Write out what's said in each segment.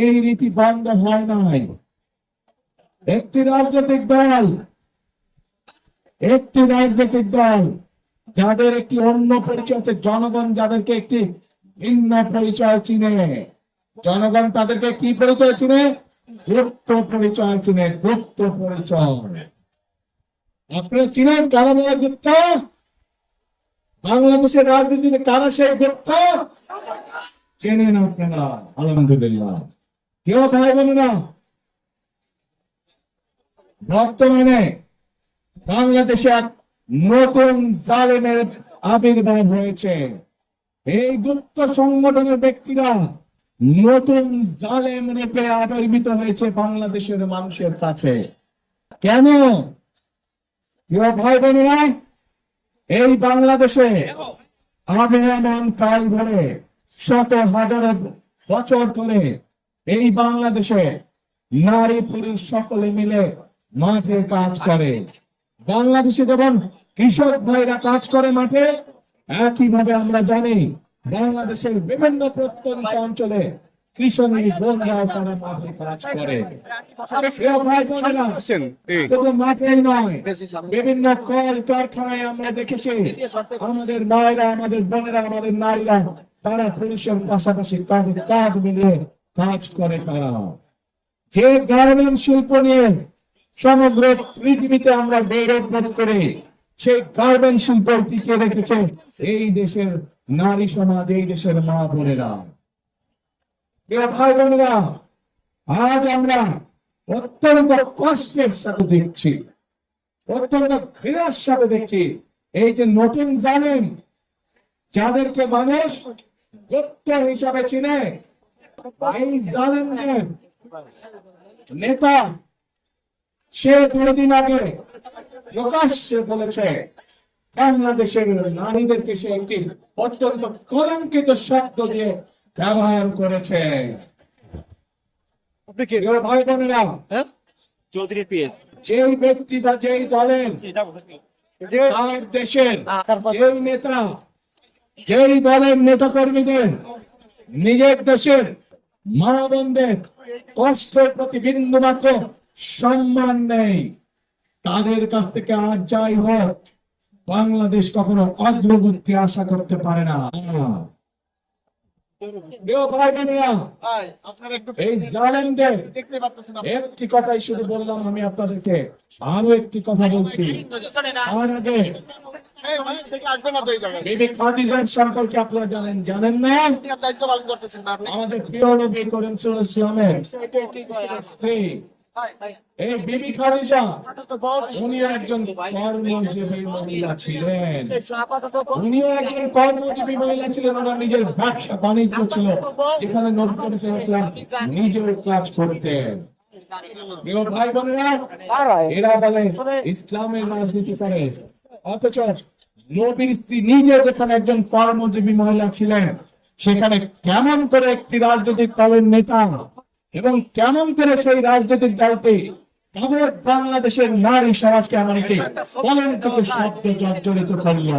এই রীতি বন্ধ হয় নাই। একটি রাজনৈতিক দল যাদের একটি অন্য পরিচয় আছে, জনগণ যাদেরকে একটি ভিন্ন পরিচয় চিনে, জনগণ তাদেরকে কি পরিচয় চিনে? গুপ্ত পরিচয় চিনে, গুপ্ত পরিচয়। আপনারা চিনেন কারা যারা গুপ্ত? বাংলাদেশের রাজনীতিতে কারা সেই গুপ্ত? চেনেন আপনারা? আলহামদুলিল্লাহ। কেউ ভাই বোনেরা, বর্তমানে বাংলাদেশে এক নতুন জালেমের আবির্ভাব হয়েছে। এই গুপ্ত সংগঠনের ব্যক্তিরা নতুন জালেম রূপে আবির্ভূত হয়েছে বাংলাদেশের মানুষের কাছে। কেন? ভাই বোনেরা, এই বাংলাদেশে আবেদন কাল ধরে, শত হাজার বছর ধরে এই বাংলাদেশে নারী পুরুষ সকলে মিলে মাঠে কাজ করে। বাংলাদেশে যেমন কৃষক ভাইরা কাজ করে মাঠে, একইভাবে আমরা জানি বাংলাদেশের বিভিন্ন প্রত্যন্ত অঞ্চলে কৃষকের বোনরাও তারা মাঠে কাজ করে। শুধু মাঠেই নয়, বিভিন্ন কল কারখানায় আমরা দেখেছি আমাদের মায়েরা, আমাদের বোনেরা, আমাদের নারীরা তারা পুরুষের পাশাপাশি কাঁধে কাঁধ মিলিয়ে কাজ করে। তারা যে গার্মেন্টস শিল্প নিয়ে সমগ্র পৃথিবীতে আমরা গৌরব বোধ করি, সেই গার্মেন্টস শিল্প টিকে রেখেছে এই দেশের নারী সমাজ, এই দেশের মা বোনেরা। ভাই বোনেরা, আজ আমরা অত্যন্ত কষ্টের সাথে দেখছি, অত্যন্ত ঘৃণার সাথে দেখছি এই যে নতুন জালেম, যাদেরকে মানুষ গুপ্ত হিসাবে চিনে, এই জালেমদের নেতা সে 2 দিন আগে প্রকাশ্যে বলেছে বাংলাদেশের নারীদেরকে সে একটি অত্যন্ত কলঙ্কিত শব্দ দিয়ে ব্যবহার করেছে। ভাই বোনেরা, চৌধুরী পিএস যেই ব্যক্তি বা যেই দলের, তার দেশের যেই নেতা, যেই দলের নেতা কর্মীদের নিজের দেশের মা বোনদের কষ্টের প্রতি বিন্দু মাত্র সম্মান নেই, তাদের কাছ থেকে আর যাই হোক বাংলাদেশ কখনো অগ্রগতি আশা করতে পারে না। ভাই বোনেরা, এই জালেমদের একটি কথাই শুধু বললাম আমি আপনাদেরকে, আরো একটি কথা বলছি। আমার আগে বিবি খাদিজার সম্পর্কে আপনারা জানেন না? আমাদের প্রিয় নবী করিম সাল্লাল্লাহু আলাইহি ওয়াসাল্লামের স্ত্রী এই বিবি খাদিজা, উনিও একজন কর্মজীবী মহিলা ছিলেন। উনিও একজন কর্মজীবী মহিলা ছিলেন। ওনার নিজের ব্যবসা বাণিজ্য ছিল, যেখানে নবী করিম সাল্লাল্লাহু আলাইহি ওয়াসাল্লাম নিজেও কাজ করতেন। প্রিয় ভাই বোনেরা, এরা বলে ইসলামের রাজনীতি করে, অথচ নবীর স্ত্রী নিজে যেখানে একজন কর্মজীবী মহিলা ছিলেন, সেখানে কেমন করে একটি রাজনৈতিক দলের নেতা এবং কেমন করে সেই রাজনৈতিক দলটি বাংলাদেশের নারী সমাজকে এমন একটি কলঙ্কিত শব্দ জর্জরিত করলো।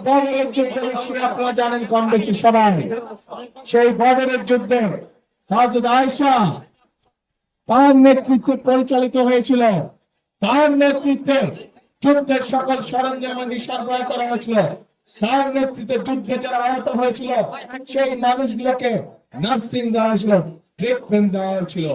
বদরের যুদ্ধে আপনারা জানেন কম বেশি সবাই, সেই বদরের যুদ্ধে হযরত আয়েশা তার নেতৃত্বে পরিচালিত হয়েছিল, তার নেতৃত্বে যুদ্ধের সকল সরঞ্জামাদি সরবরাহ করা হয়েছিল, তার নেতৃত্বে যুদ্ধে যারা আহত হয়েছিল সেই মানুষগুলোকে নার্সিং দেওয়া হয়েছিল, ট্রিটমেন্ট দেওয়া হয়েছিল।